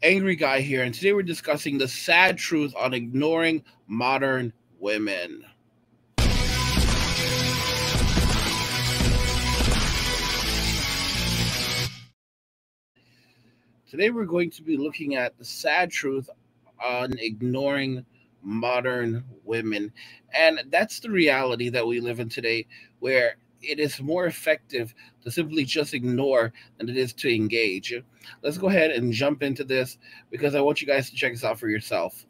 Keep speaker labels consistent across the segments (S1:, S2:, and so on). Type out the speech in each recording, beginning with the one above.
S1: Angry Guy here, and today we're discussing the sad truth on ignoring modern women. Today we're going to be looking at the sad truth on ignoring modern women. And that's the reality that we live in today, where it is more effective to simply just ignore than it is to engage. Let's go ahead and jump into this because I want you guys to check this out for yourself.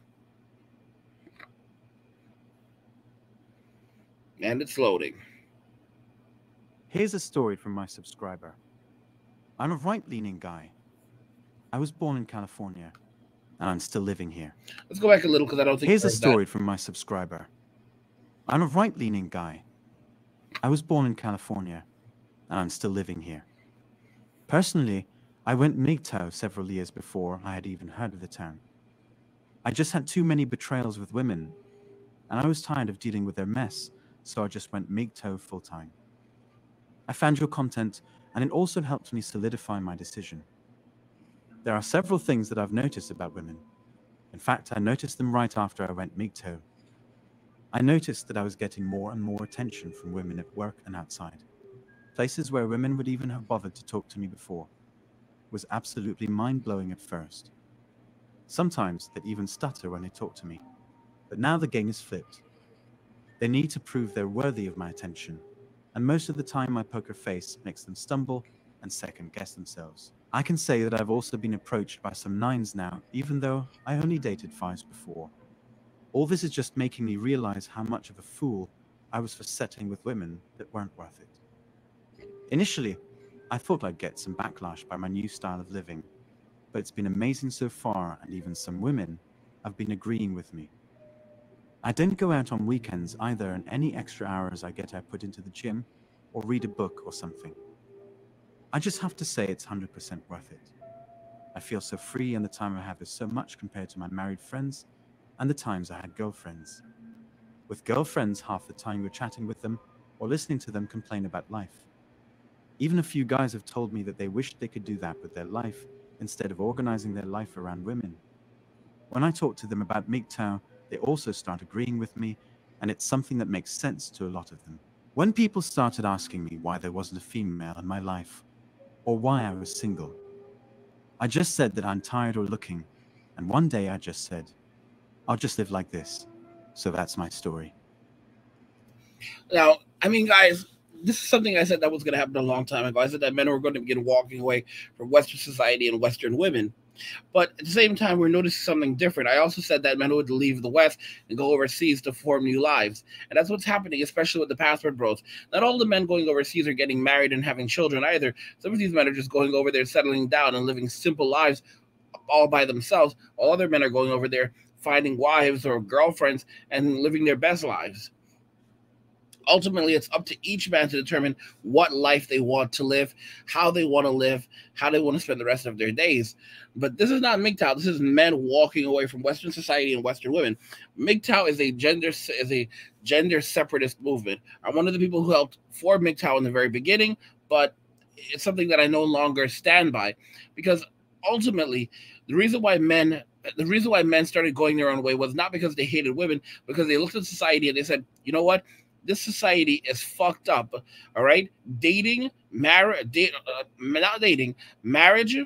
S1: And it's loading.
S2: Here's a story from my subscriber. I'm a right-leaning guy. I was born in California, and I'm still living here.
S1: Let's go back a little because I don't think
S2: Here's
S1: I
S2: a
S1: heard that.
S2: story from my subscriber. I'm a right-leaning guy. I was born in California, and I'm still living here. Personally, I went MGTOW several years before I had even heard of the term. I just had too many betrayals with women, and I was tired of dealing with their mess, so I just went MGTOW full-time. I found your content, and it also helped me solidify my decision. There are several things that I've noticed about women. In fact, I noticed them right after I went MGTOW. I noticed that I was getting more and more attention from women at work and outside. Places where women would even have bothered to talk to me before. It was absolutely mind-blowing at first. Sometimes they'd even stutter when they talk to me. But now the game is flipped. They need to prove they're worthy of my attention, and most of the time my poker face makes them stumble and second-guess themselves. I can say that I've also been approached by some 9s now, even though I only dated 5s before. All this is just making me realize how much of a fool I was for settling with women that weren't worth it. Initially, I thought I'd get some backlash by my new style of living, but it's been amazing so far, and even some women have been agreeing with me. I don't go out on weekends either, and any extra hours I get I put into the gym or read a book or something. I just have to say it's 100% worth it. I feel so free, and the time I have is so much compared to my married friends and the times I had girlfriends. With girlfriends, half the time you're chatting with them or listening to them complain about life. Even a few guys have told me that they wished they could do that with their life instead of organizing their life around women. When I talk to them about MGTOW, they also start agreeing with me, and it's something that makes sense to a lot of them. When people started asking me why there wasn't a female in my life, or why I was single, I just said that I'm tired or looking, and one day I just said, I'll just live like this. So that's my story.
S1: Now, guys, this is something I said that was going to happen a long time ago. I said that men were going to begin walking away from Western society and Western women. But at the same time, we're noticing something different. I also said that men would leave the West and go overseas to form new lives. And that's what's happening, especially with the passport bros. Not all the men going overseas are getting married and having children either. Some of these men are just going over there, settling down and living simple lives all by themselves, while other men are going over there finding wives or girlfriends and living their best lives. Ultimately, it's up to each man to determine what life they want to live, how they want to live, how they want to spend the rest of their days. But this is not MGTOW. This is men walking away from Western society and Western women. MGTOW is a gender separatist movement. I'm one of the people who helped form MGTOW in the very beginning, but it's something that I no longer stand by, because ultimately the reason why men started going their own way was not because they hated women, because they looked at society and they said, you know what? This society is fucked up. All right, not dating, marriage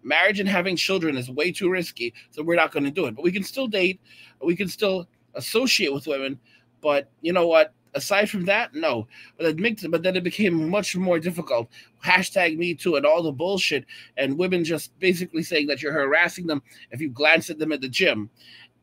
S1: and having children is way too risky, so we're not going to do it. But we can still date, we can still associate with women. But you know what? Aside from that, no. But then it became much more difficult. Hashtag Me Too and all the bullshit, and women just basically saying that you're harassing them if you glance at them at the gym,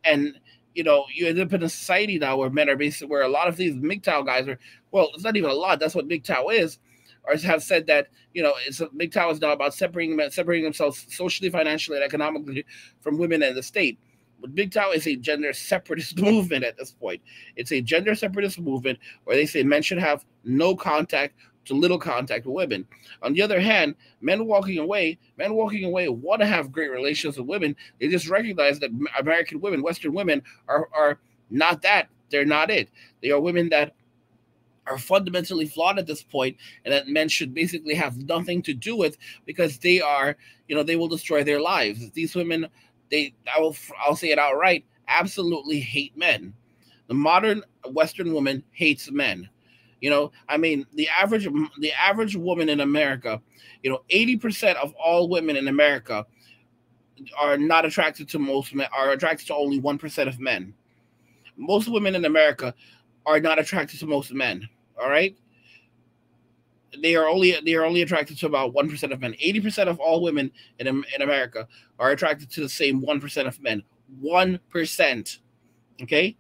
S1: and you end up in a society now where men are basically, where a lot of these MGTOW guys are, well, it's not even a lot, that's what MGTOW is, or have said that, MGTOW is now about separating themselves socially, financially, and economically from women and the state. But MGTOW is a gender separatist movement at this point. It's a gender separatist movement where they say men should have no contact to little contact with women. On the other hand, men walking away want to have great relations with women. They just recognize that American women, Western women, are not that. They're not it. They are women that are fundamentally flawed at this point, and that men should basically have nothing to do with, because they are, they will destroy their lives. These women, I'll say it outright, absolutely hate men. The modern Western woman hates men. The average woman in America, 80% of all women in America are not attracted to most men, are attracted to only 1% of men. Most women in America are not attracted to most men. All right. They are only attracted to about 1% of men. 80% of all women in America are attracted to the same 1% of men. 1%. Okay.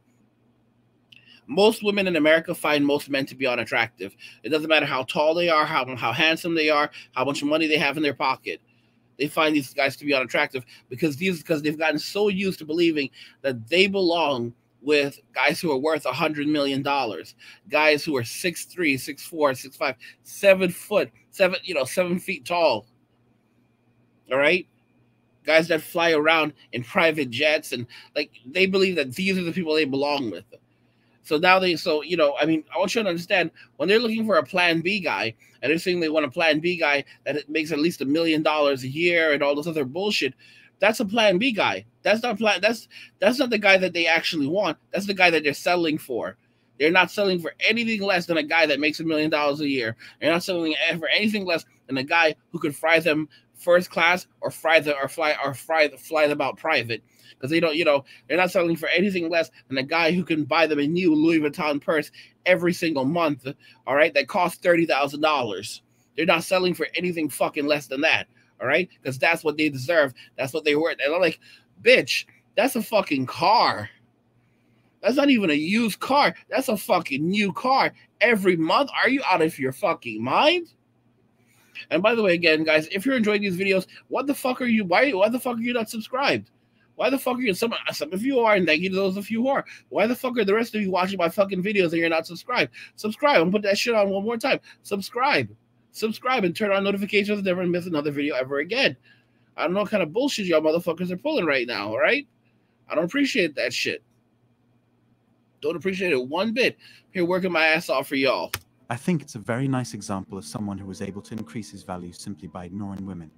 S1: Most women in America find most men to be unattractive. It doesn't matter how tall they are, how handsome they are, how much money they have in their pocket. They find these guys to be unattractive because they've gotten so used to believing that they belong with guys who are worth $100 million, guys who are 6'3", 6'4", 6'5", 7 foot, 7 feet tall. All right. Guys that fly around in private jets, and they believe that these are the people they belong with. So now I want you to understand, when they're looking for a plan B guy, and they're saying they want a plan B guy that makes at least $1 million a year and all this other bullshit, that's a plan B guy. That's not the guy that they actually want. That's the guy that they're settling for. They're not selling for anything less than a guy that makes $1 million a year. They're not selling for anything less than a guy who could fly them first class or fly them out private. Because they're not selling for anything less than a guy who can buy them a new Louis Vuitton purse every single month. All right, that costs $30,000. They're not selling for anything fucking less than that. All right, because that's what they deserve. That's what they worth. And I'm like, bitch, that's a fucking car. That's not even a used car. That's a fucking new car every month. Are you out of your fucking mind? And by the way, again, guys, if you're enjoying these videos, what the fuck are you? Why the fuck are you not subscribed? Why the fuck are you? Some of you are, and thank you to those of you who are. Why the fuck are the rest of you watching my fucking videos and you're not subscribed? Subscribe. I'm gonna put that shit on one more time. Subscribe and turn on notifications. Never miss another video ever again. I don't know what kind of bullshit y'all motherfuckers are pulling right now, all right? I don't appreciate that shit. Don't appreciate it one bit. Here working my ass off for y'all.
S2: I think it's a very nice example of someone who was able to increase his value simply by ignoring women.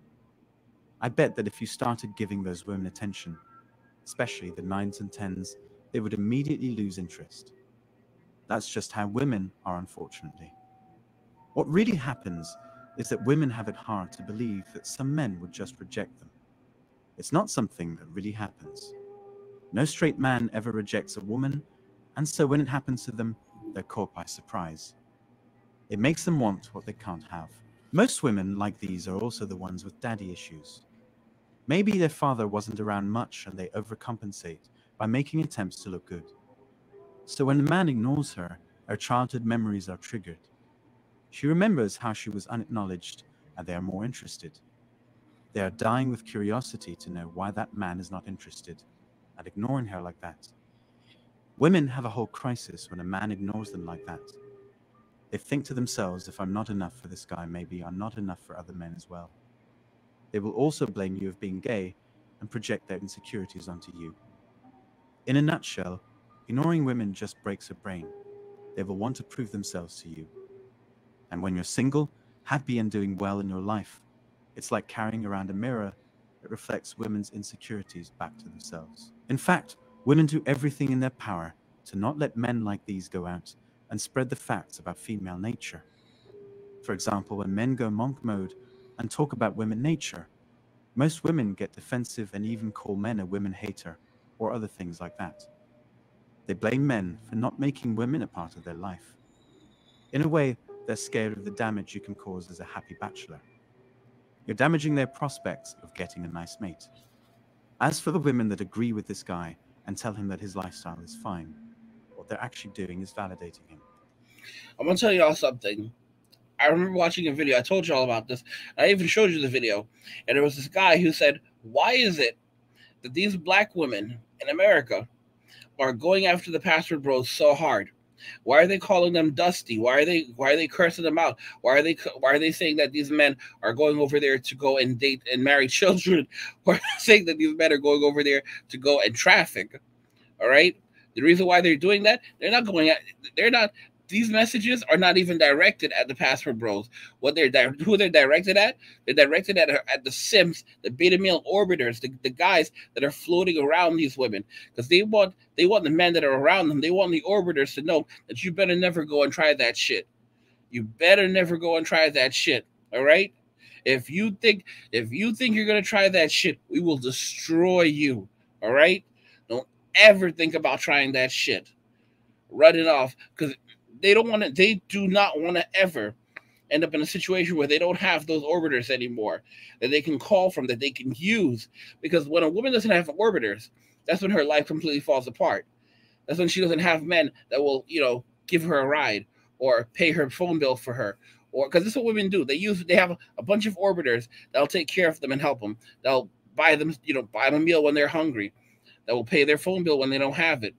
S2: I bet that if you started giving those women attention, especially the 9s and 10s, they would immediately lose interest. That's just how women are, unfortunately. What really happens is that women have it hard to believe that some men would just reject them. It's not something that really happens. No straight man ever rejects a woman, and so when it happens to them, they're caught by surprise. It makes them want what they can't have. Most women like these are also the ones with daddy issues. Maybe their father wasn't around much and they overcompensate by making attempts to look good. So when a man ignores her, her childhood memories are triggered. She remembers how she was unacknowledged, and they are more interested. They are dying with curiosity to know why that man is not interested, and ignoring her like that. Women have a whole crisis when a man ignores them like that. They think to themselves, if I'm not enough for this guy, maybe I'm not enough for other men as well. They will also blame you of being gay and project their insecurities onto you. In a nutshell, ignoring women just breaks her brain. They will want to prove themselves to you. And when you're single, happy and doing well in your life, it's like carrying around a mirror that reflects women's insecurities back to themselves. In fact, women do everything in their power to not let men like these go out and spread the facts about female nature. For example, when men go monk mode and talk about women nature, most women get defensive and even call men a women hater or other things like that. They blame men for not making women a part of their life. In a way, they're scared of the damage you can cause as a happy bachelor. You're damaging their prospects of getting a nice mate. As for the women that agree with this guy and tell him that his lifestyle is fine, what they're actually doing is validating him.
S1: I'm going to tell y'all something. I remember watching a video. I told you all about this. I even showed you the video. And there was this guy who said, why is it that these black women in America are going after the password bros so hard? Why are they calling them dusty? Why are they cursing them out? Why are they saying that these men are going over there to go and date and marry children? Why are they saying that these men are going over there to go and traffic? All right. The reason why they're doing that, they're not these messages are not even directed at the Passport Bros. Who they're directed at? They're directed at the simps, the beta male orbiters, the guys that are floating around these women, because they want the men that are around them. They want the orbiters to know that you better never go and try that shit. You better never go and try that shit. All right? If you think you're gonna try that shit, we will destroy you. All right? Don't ever think about trying that shit. Run it off, because they do not want to ever end up in a situation where they don't have those orbiters anymore that they can call from, that they can use. Because when a woman doesn't have orbiters, that's when her life completely falls apart. That's when she doesn't have men that will, give her a ride or pay her phone bill for her. Or because this is what women do. They have a bunch of orbiters that'll take care of them and help them. They'll buy them a meal when they're hungry. That will pay their phone bill when they don't have it.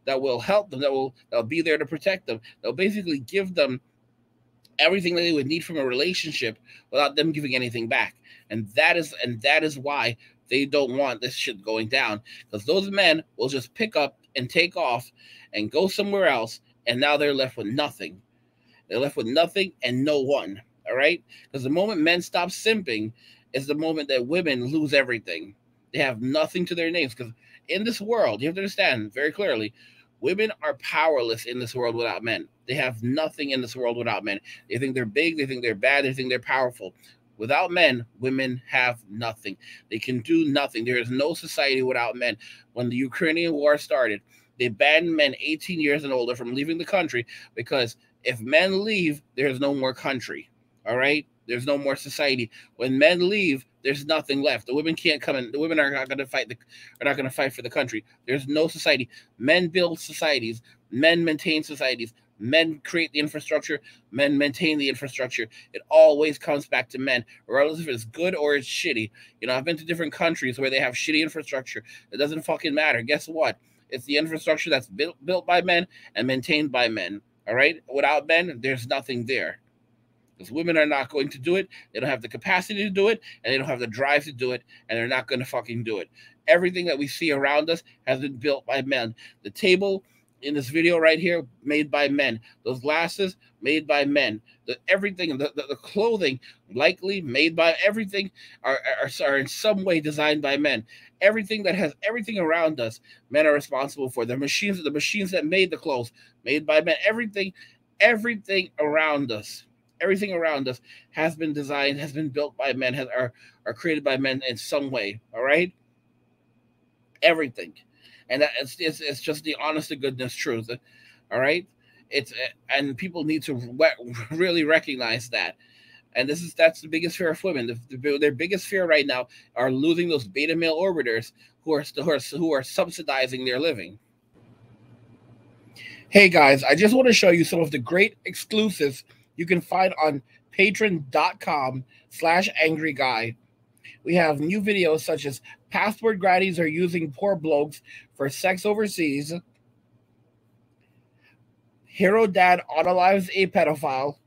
S1: That will help them, that'll be there to protect them. They'll basically give them everything that they would need from a relationship without them giving anything back. And that is why they don't want this shit going down, because those men will just pick up and take off and go somewhere else, and now they're left with nothing. They're left with nothing and no one, all right? Because the moment men stop simping is the moment that women lose everything. They have nothing to their names, because in this world, you have to understand very clearly, women are powerless in this world without men. They have nothing in this world without men. They think they're big, they think they're bad, they think they're powerful. Without men, women have nothing. They can do nothing. There is no society without men. When the Ukrainian war started, they banned men 18 years and older from leaving the country, because if men leave, there's no more country, all right? There's no more society. When men leave, there's nothing left. The women can't come in. The women are not going to fight for the country. There's no society. Men build societies. Men maintain societies. Men create the infrastructure. Men maintain the infrastructure. It always comes back to men, regardless if it's good or it's shitty. I've been to different countries where they have shitty infrastructure. It doesn't fucking matter. Guess what? It's the infrastructure that's built by men and maintained by men. All right? Without men, there's nothing there. Because women are not going to do it. They don't have the capacity to do it, and they don't have the drive to do it, and they're not going to fucking do it. Everything that we see around us has been built by men. The table in this video right here, made by men. Those glasses, made by men. Everything, the clothing, likely made by, everything are in some way designed by men. Everything that has everything around us, men are responsible for. The machines that made the clothes, made by men. Everything around us. Everything around us has been designed, has been built by men, are created by men in some way. All right, everything, and it's just the honest to goodness truth. All right, and people need to really recognize that. And that's the biggest fear of women. Their biggest fear right now are losing those beta male orbiters who are subsidizing their living. Hey guys, I just want to show you some of the great exclusives you can find on patreon.com/angryguy. We have new videos such as passport grannies are using poor blokes for sex overseas, hero dad unalives a pedophile,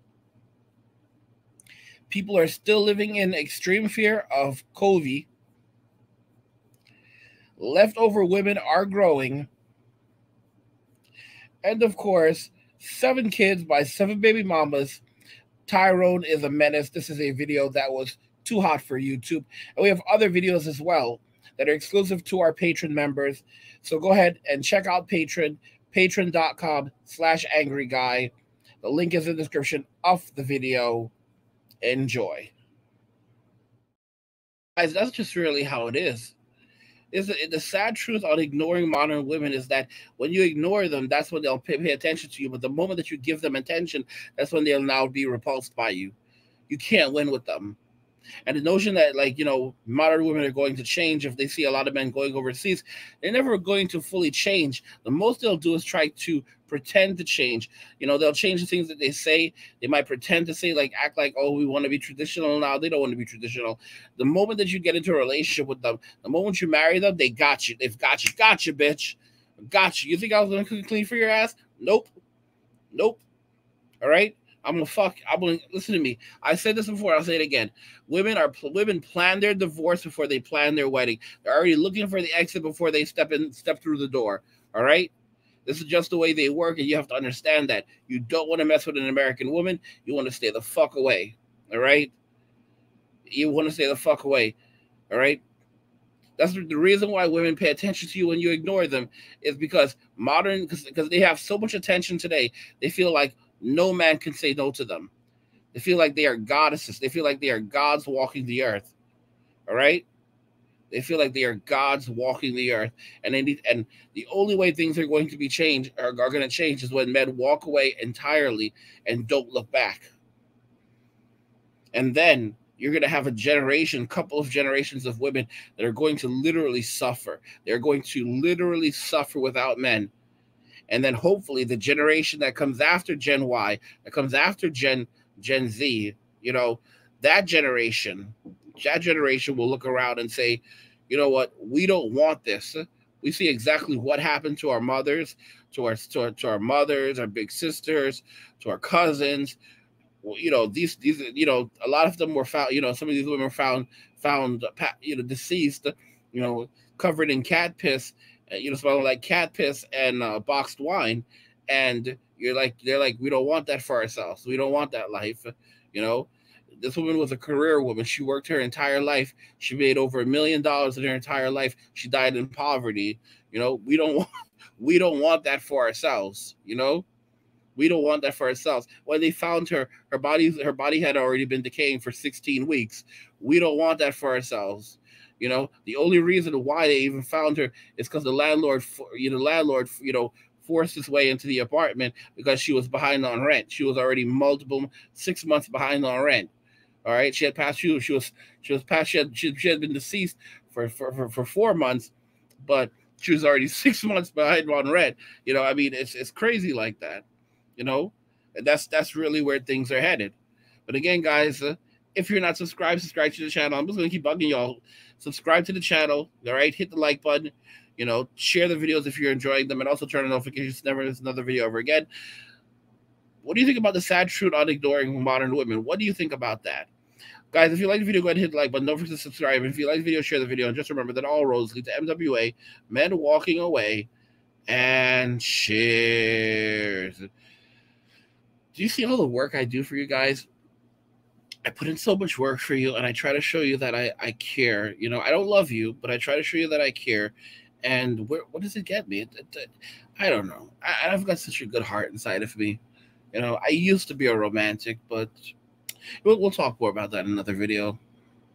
S1: people are still living in extreme fear of COVID, leftover women are growing, and of course, 7 kids by 7 baby mamas. Tyrone is a menace. This is a video that was too hot for YouTube. And we have other videos as well that are exclusive to our patron members. So go ahead and check out Patreon, patreon.com/angryguy. The link is in the description of the video. Enjoy. Guys, that's just really how it is. The sad truth on ignoring modern women is that when you ignore them, that's when they'll pay attention to you. But the moment that you give them attention, that's when they'll now be repulsed by you. You can't win with them. And the notion that, modern women are going to change if they see a lot of men going overseas, they're never going to fully change. The most they'll do is try to pretend to change. They'll change the things that they say. They might pretend to say, act like, oh, we want to be traditional now. They don't want to be traditional. The moment that you get into a relationship with them, the moment you marry them, they got you. They've got you. Got you, bitch. Got you. You think I was going to cook clean for your ass? Nope. All right? Listen to me. I said this before. I'll say it again. Women plan their divorce before they plan their wedding. They're already looking for the exit before they step through the door. All right. This is just the way they work, and you have to understand that. You don't want to mess with an American woman. You want to stay the fuck away. All right? You want to stay the fuck away. All right? That's the reason why women pay attention to you when you ignore them, is because because they have so much attention today. They feel like no man can say no to them. They feel like they are goddesses. They feel like they are gods walking the earth. All right? They feel like they are gods walking the earth, and the only way things are going to be changed are going to change is when men walk away entirely and don't look back. And then you're going to have a couple of generations of women that are going to literally suffer. They're going to literally suffer without men. And then hopefully the generation that comes after Gen Y, that comes after Gen Z, that generation will look around and say, you know what, we don't want this. We see exactly what happened to our mothers, to our mothers, our big sisters, to our cousins. These a lot of them were found. Some of these women were found deceased. Covered in cat piss. Smelling like cat piss and boxed wine. And they're like, we don't want that for ourselves. We don't want that life. This woman was a career woman. She worked her entire life. She made over $1 million in her entire life. She died in poverty. We don't want that for ourselves. We don't want that for ourselves. When they found her body had already been decaying for 16 weeks. We don't want that for ourselves. The only reason why they even found her is because the landlord forced his way into the apartment because she was behind on rent. She was already 6 months behind on rent. All right, she had been deceased for 4 months, but she was already 6 months behind on rent. It's crazy like that. And that's really where things are headed. But again, guys, if you're not subscribed to the channel. I'm just gonna keep bugging y'all. Subscribe to the channel. All right, hit the like button. Share the videos if you're enjoying them, and also turn on notifications to never miss another video ever again. What do you think about the sad truth on ignoring modern women? What do you think about that? Guys, if you like the video, go ahead and hit the like button. Don't forget to subscribe. And if you like the video, share the video. And just remember that all roads lead to MWA, men walking away, and cheers. Do you see all the work I do for you guys? I put in so much work for you, and I try to show you that I care. I don't love you, but I try to show you that I care. And what does it get me? I don't know. I've got such a good heart inside of me. I used to be a romantic, but we'll talk more about that in another video.